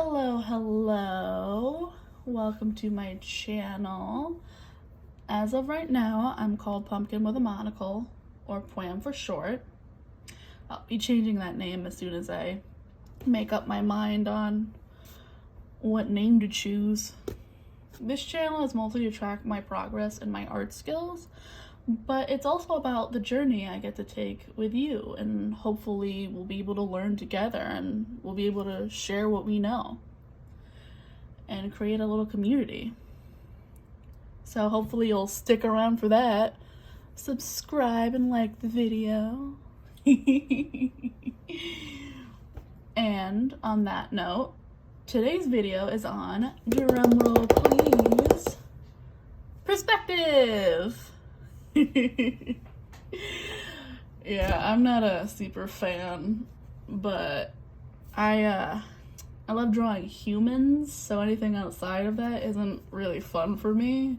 Hello. Welcome to my channel. As of right now, I'm called Pumpkin with a Monocle, or Pwam for short. I'll be changing that name as soon as I make up my mind on what name to choose. This channel is mostly to track my progress and my art skills, but it's also about the journey I get to take with you, and hopefully we'll be able to learn together and we'll be able to share what we know and create a little community. So hopefully you'll stick around for that. Subscribe and like the video. And on that note, today's video is on, drumroll please, perspective. Yeah, I'm not a super fan, but I love drawing humans, so anything outside of that isn't really fun for me.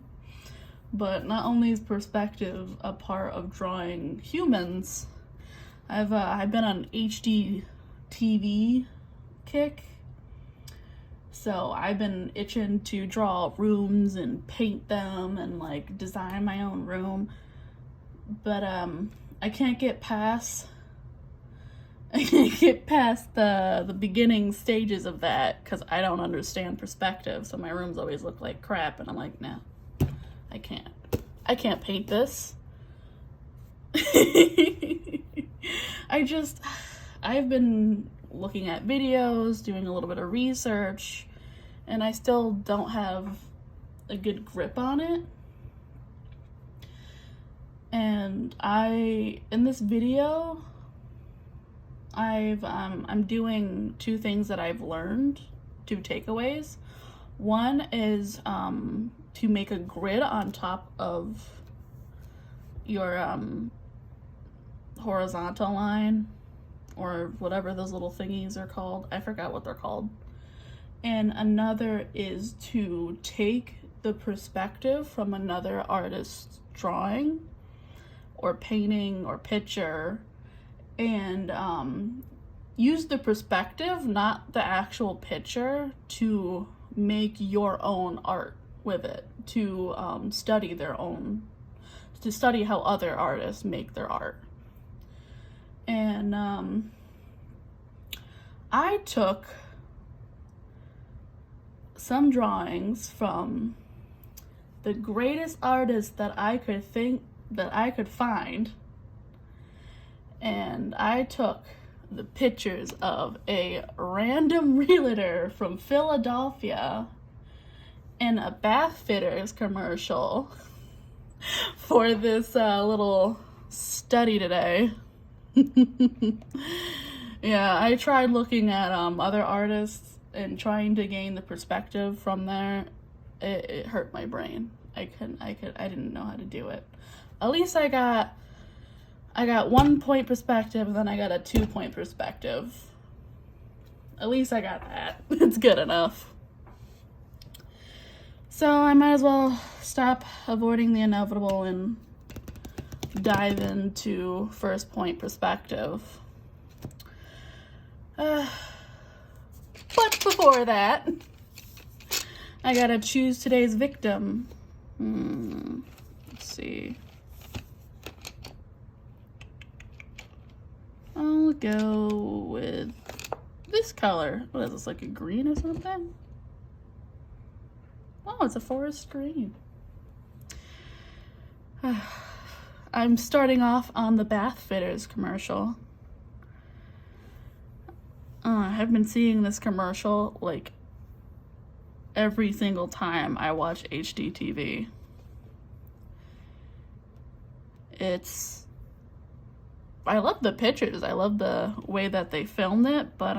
But not only is perspective a part of drawing humans, I've been on HD TV kick, so I've been itching to draw rooms and paint them and like design my own room. But I can't get past the beginning stages of that because I don't understand perspective, so my rooms always look like crap, and I'm like, no, I can't paint this. I've been looking at videos, doing a little bit of research, and I still don't have a good grip on it. And in this video, I'm doing two things that I've learned, two takeaways. One is to make a grid on top of your horizontal line, or whatever those little thingies are called. I forgot what they're called. And another is to take the perspective from another artist's drawing or painting or picture and use the perspective, not the actual picture, to make your own art with it, to study how other artists make their art. And I took some drawings from the greatest artists that I could find, and I took the pictures of a random realtor from Philadelphia in a bath fitters commercial for this little study today. Yeah, I tried looking at other artists and trying to gain the perspective from there. It hurt my brain. I didn't know how to do it. At least I got 1 point perspective, and then I got a 2 point perspective. At least I got that. It's good enough. So I might as well stop avoiding the inevitable and dive into first point perspective. But before that, I gotta choose today's victim. Let's see. I'll go with this color. What is this, like a green or something? Oh, it's a forest green. I'm starting off on the bath fitters commercial. I've been seeing this commercial like every single time I watch HDTV. I love the pictures. I love the way that they filmed it, but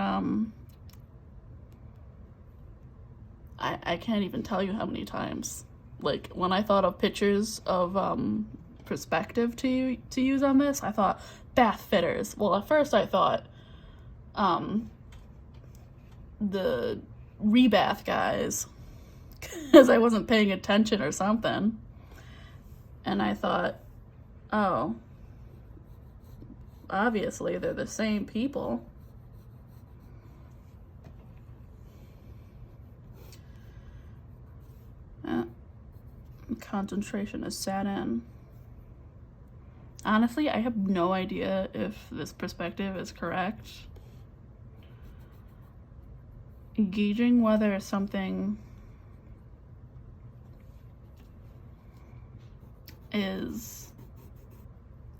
I can't even tell you how many times. Like, when I thought of pictures of perspective to use on this, I thought bath fitters. Well, at first I thought the rebath guys, because I wasn't paying attention or something. And I thought, oh, obviously they're the same people. concentration is set in. Honestly, I have no idea if this perspective is correct. Gauging whether something is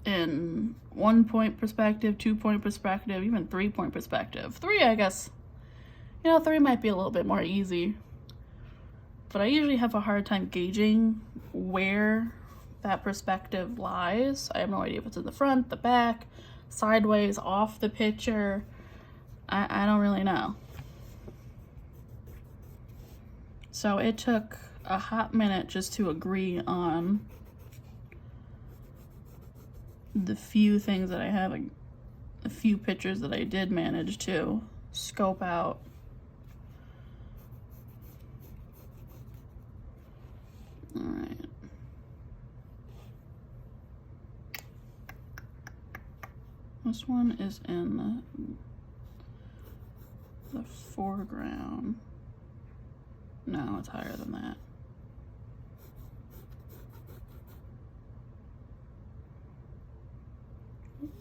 in 1-point perspective, 2-point perspective, even 3-point perspective. 3, I guess, 3 might be a little bit more easy. But I usually have a hard time gauging where that perspective lies. I have no idea if it's in the front, the back, sideways, off the picture. I don't really know. So it took a hot minute just to agree on the few things that I have, a few pictures that I did manage to scope out. All right. This one is in the foreground. No, it's higher than that.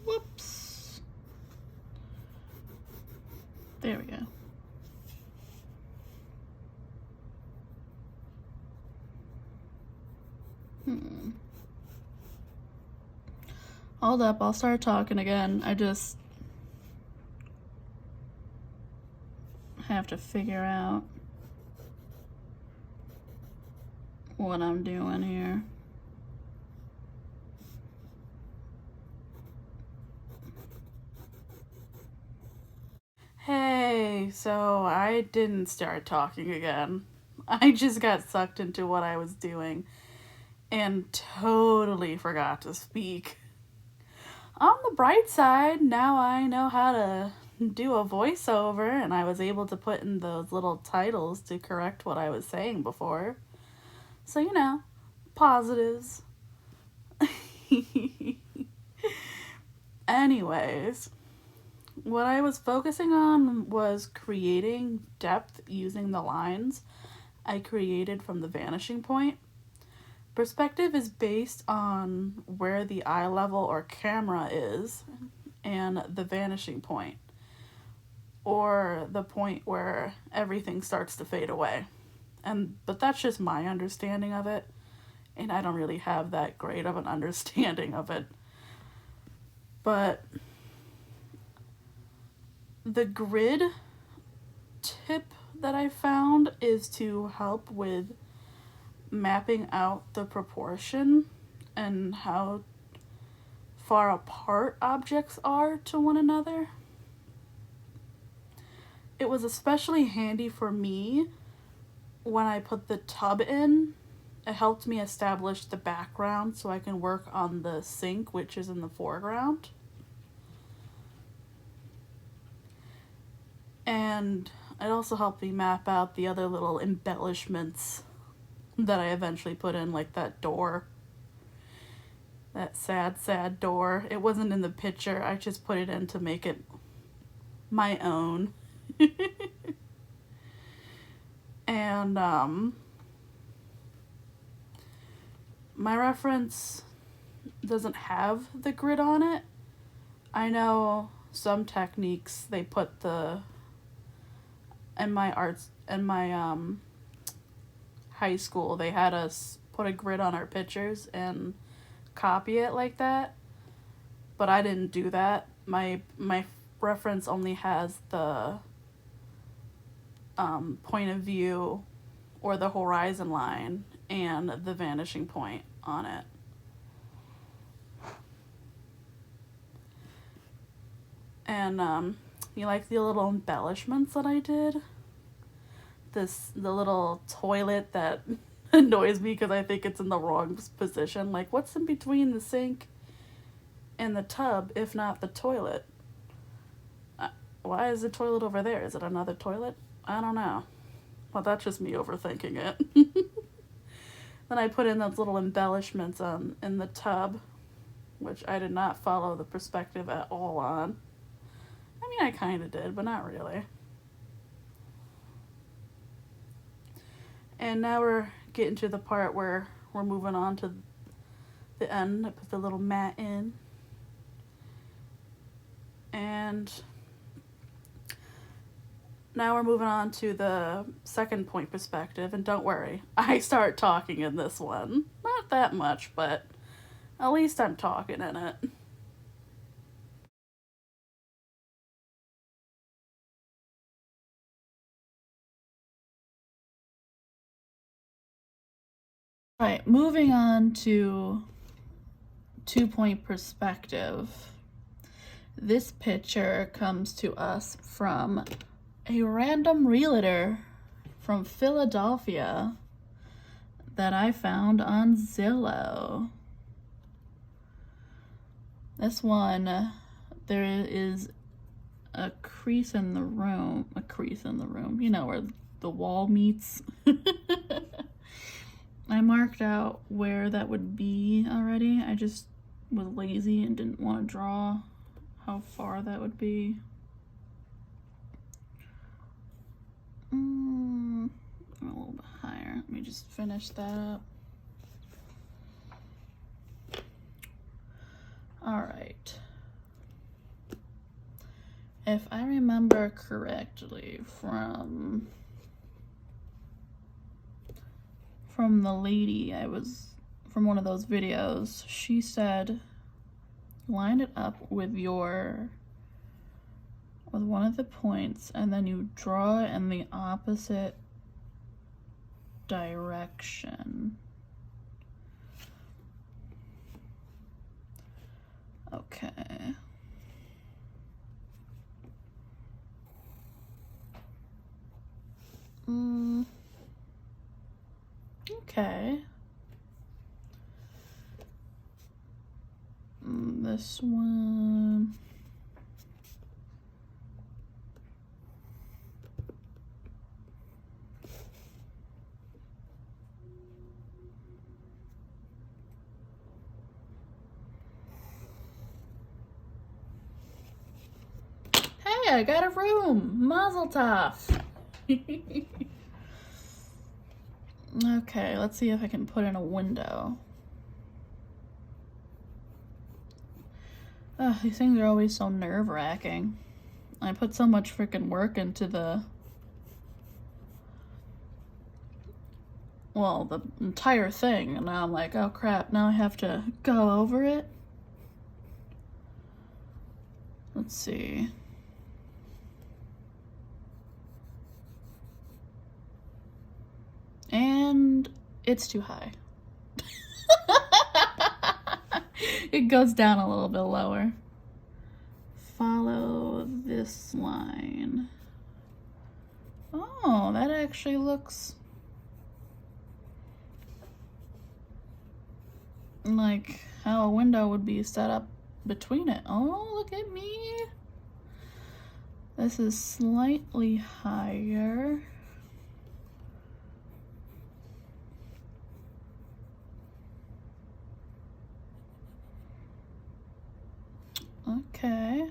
Whoops. There we go. Hold up, I'll start talking again. I just have to figure out what I'm doing here. Hey, so I didn't start talking again. I just got sucked into what I was doing and totally forgot to speak. On the bright side, now I know how to do a voiceover, and I was able to put in those little titles to correct what I was saying before. So, positives. Anyways, what I was focusing on was creating depth using the lines I created from the vanishing point. Perspective is based on where the eye level or camera is and the vanishing point, or the point where everything starts to fade away. But that's just my understanding of it, and I don't really have that great of an understanding of it. But the grid tip that I found is to help with mapping out the proportion and how far apart objects are to one another. It was especially handy for me when I put the tub in. It helped me establish the background so I can work on the sink, which is in the foreground. And it also helped me map out the other little embellishments that I eventually put in, like that door. That sad door. It wasn't in the picture. I just put it in to make it my own. And my reference doesn't have the grid on it. I know some techniques they put in my high school, they had us put a grid on our pictures and copy it like that, but I didn't do that. My reference only has the point of view or the horizon line and the vanishing point on it. And you like the little embellishments that I did? The little toilet that annoys me because I think it's in the wrong position. Like, what's in between the sink and the tub if not the toilet? Why is the toilet over there? Is it another toilet? I don't know. Well, that's just me overthinking it. Then I put in those little embellishments in the tub, which I did not follow the perspective at all on. I mean, I kind of did, but not really. And now we're getting to the part where we're moving on to the end. I put the little mat in. And now we're moving on to the second point perspective. And don't worry, I start talking in this one. Not that much, but at least I'm talking in it. Right, moving on to 2-point perspective. This picture comes to us from a random realtor from Philadelphia that I found on Zillow. This one, there is a crease in the room, you know, where the wall meets. I marked out where that would be already. I just was lazy and didn't want to draw how far that would be. A little bit higher. Let me just finish that up. All right. If I remember correctly from the lady from one of those videos, she said line it up with one of the points and then you draw it in the opposite direction. Okay. Okay. This one. Hey, I got a room. Mazel tov. Okay, let's see if I can put in a window. Ugh, these things are always so nerve-wracking. I put so much freaking work into the entire thing, and now I'm like, oh crap, now I have to go over it. Let's see. And it's too high. It goes down a little bit lower. Follow this line. Oh, that actually looks like how a window would be set up between it. Oh, look at me. This is slightly higher. Okay.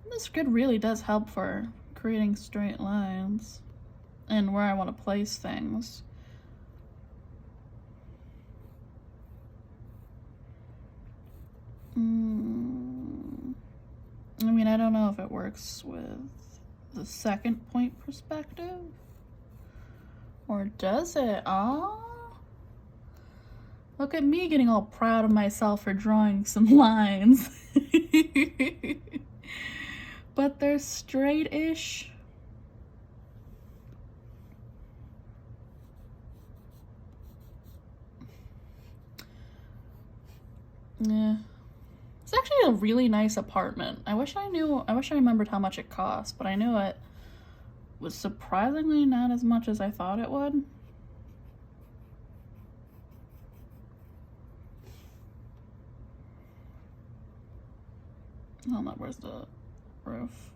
This grid really does help for creating straight lines and where I want to place things. I mean, I don't know if it works with the second point perspective. Or does it? Oh. Look at me getting all proud of myself for drawing some lines. But they're straight-ish. Yeah. It's actually a really nice apartment. I wish I remembered how much it cost, but I knew it was surprisingly not as much as I thought it would. Oh no, where's the roof?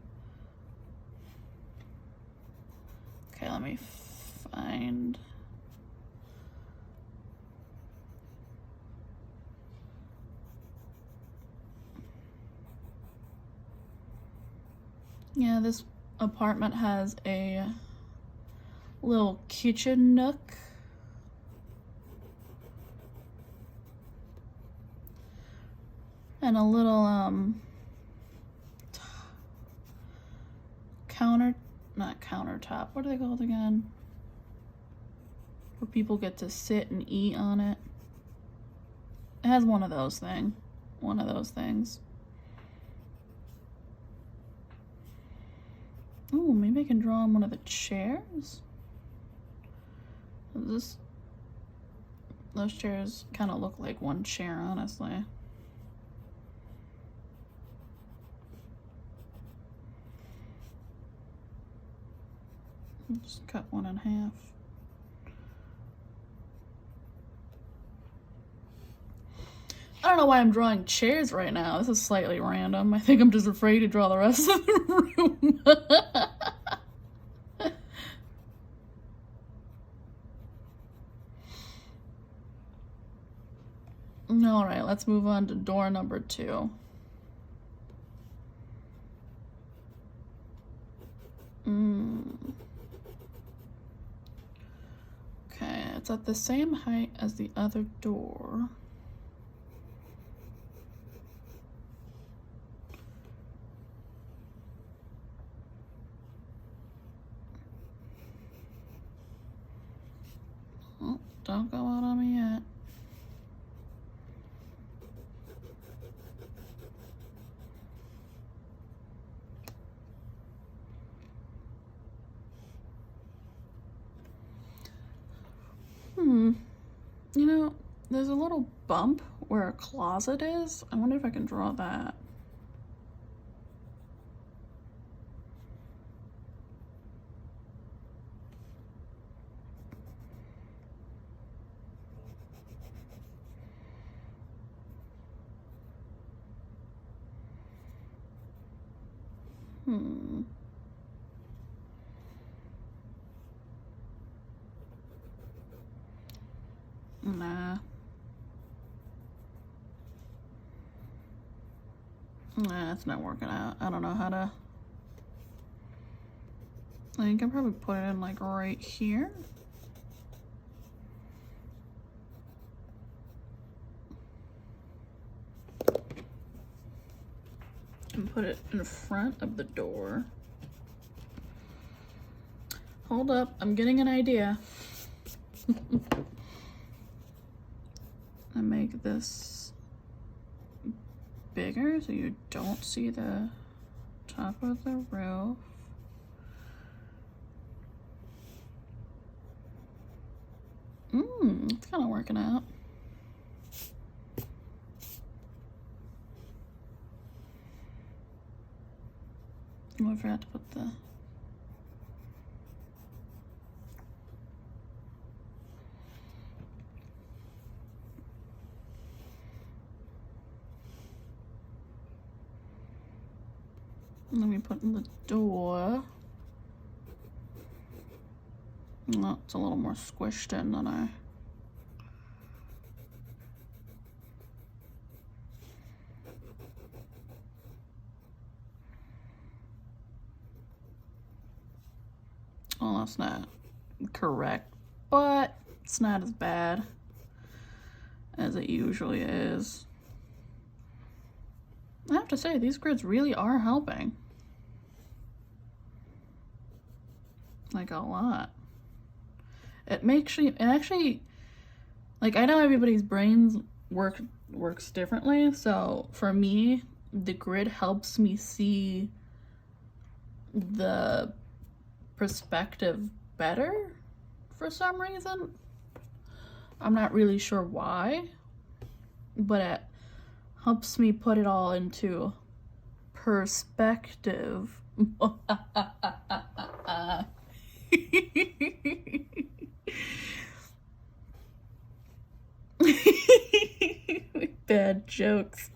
Okay, let me find. Yeah, this apartment has a little kitchen nook And a little not countertop, what are they called again? Where people get to sit and eat on it. It has one of those things. Ooh, maybe I can draw on one of the chairs? Those chairs kind of look like one chair, honestly. Just cut one in half. I don't know why I'm drawing chairs right now. This is slightly random. I think I'm just afraid to draw the rest of the room. Alright, let's move on to door number 2. Okay, it's at the same height as the other door. Oh, don't go out on me yet. You know, there's a little bump where a closet is. I wonder if I can draw that. Nah. Nah, it's not working out. I don't know how to... I think I probably put it in like right here. And put it in front of the door. Hold up, I'm getting an idea. I make this bigger so you don't see the top of the roof. It's kind of working out. Oh, I forgot to put the... Let me put in the door. No, it's a little more squished in than I... Well, that's not correct, but it's not as bad as it usually is. I have to say, these grids really are helping. Like, a lot. It actually, like, I know everybody's brains works differently, so for me, the grid helps me see the perspective better for some reason. I'm not really sure why, but it helps me put it all into perspective. Bad jokes.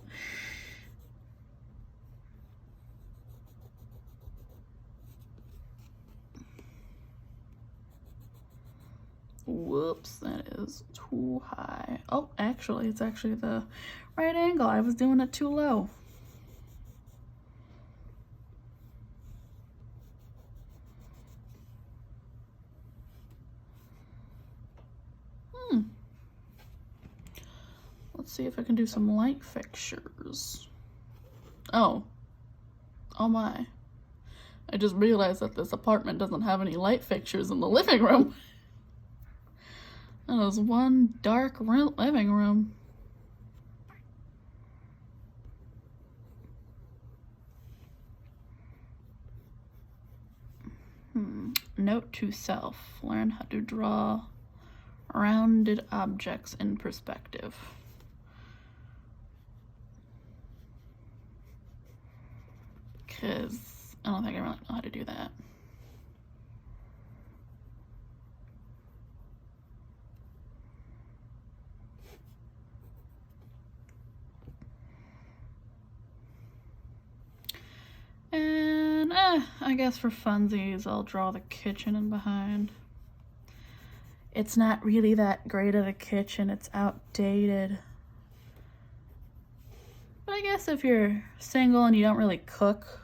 Whoops, that is too high. Oh, actually, it's actually the right angle. I was doing it too low. Let's Let's see if I can do some light fixtures. Oh my. I just realized that this apartment doesn't have any light fixtures in the living room. That is one dark living room. Note to self. Learn how to draw rounded objects in perspective. Because I don't think I really know how to do that. And I guess for funsies, I'll draw the kitchen in behind. It's not really that great of a kitchen. It's outdated. But I guess if you're single and you don't really cook,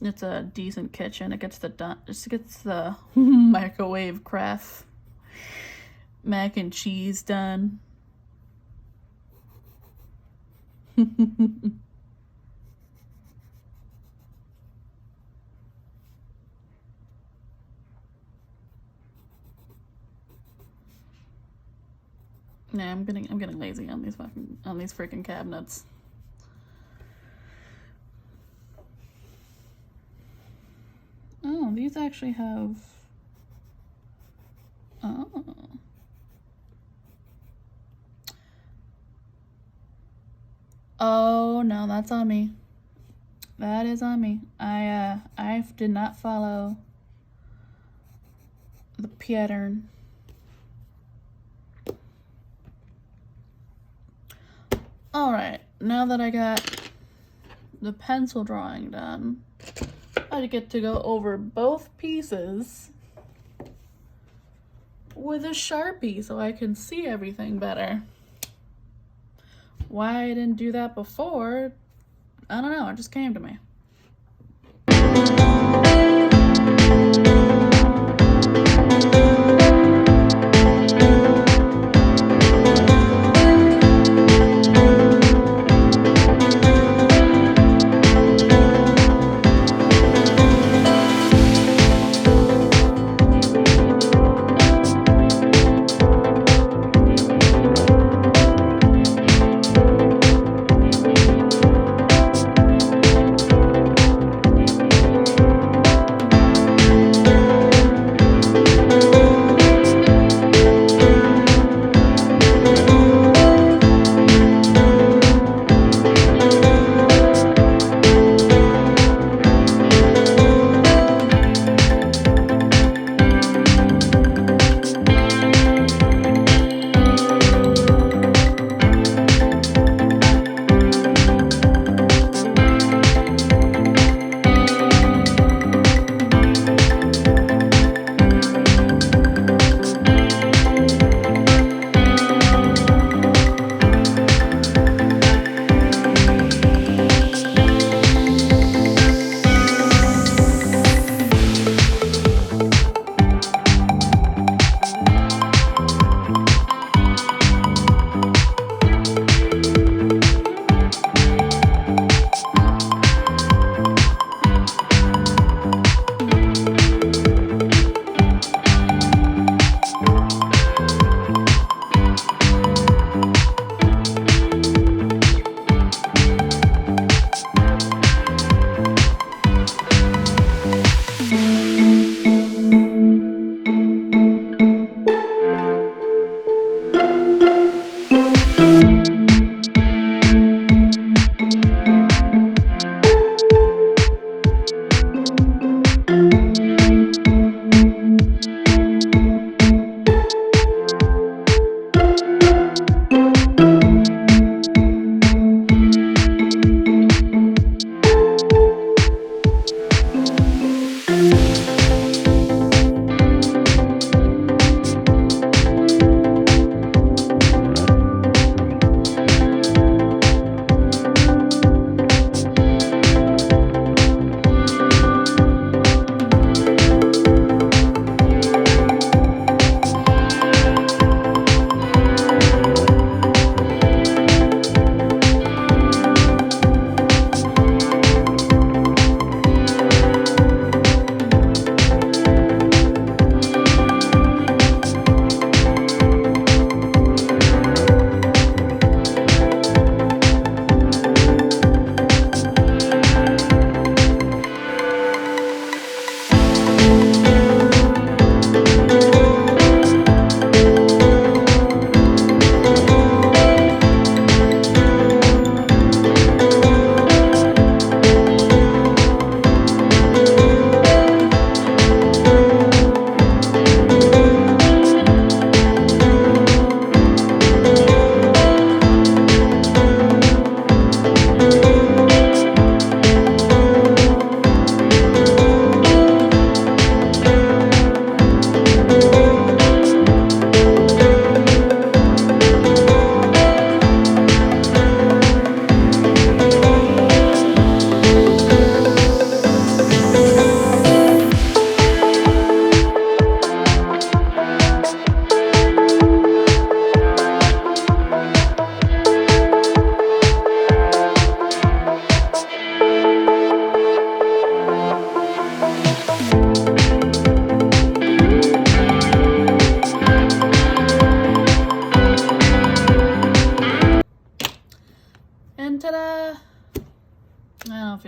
it's a decent kitchen. It gets the microwave craft mac and cheese done. Yeah, I'm getting lazy on these freaking cabinets. Oh, these actually have. Oh no, that's on me. That is on me. I did not follow the pattern. Alright, now that I got the pencil drawing done, I get to go over both pieces with a Sharpie so I can see everything better. Why I didn't do that before, I don't know, it just came to me.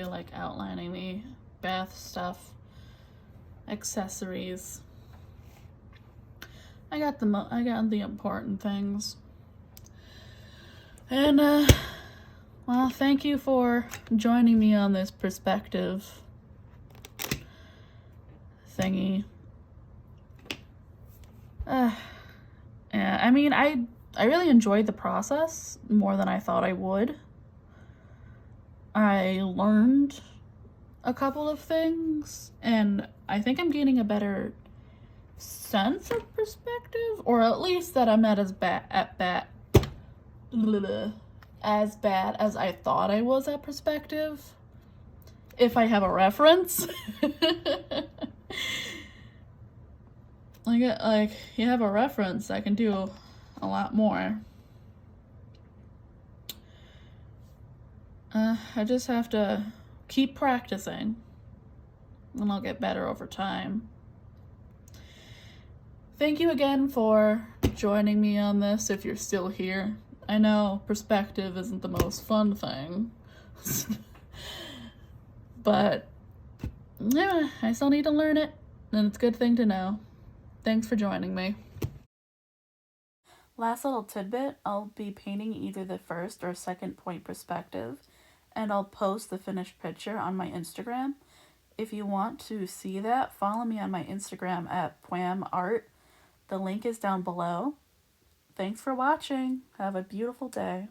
feel like outlining the bath stuff, accessories. I got the important things. And well, thank you for joining me on this perspective thingy. Yeah, I mean, I really enjoyed the process more than I thought I would. I learned a couple of things, and I think I'm gaining a better sense of perspective, or at least that I'm not as bad as I thought I was at perspective. If I have a reference. Like, you have a reference, I can do a lot more. I just have to keep practicing, and I'll get better over time. Thank you again for joining me on this if you're still here. I know perspective isn't the most fun thing, but yeah, I still need to learn it, and it's a good thing to know. Thanks for joining me. Last little tidbit, I'll be painting either the first or second point perspective, and I'll post the finished picture on my Instagram. If you want to see that, follow me on my Instagram at PwamArt. The link is down below. Thanks for watching. Have a beautiful day.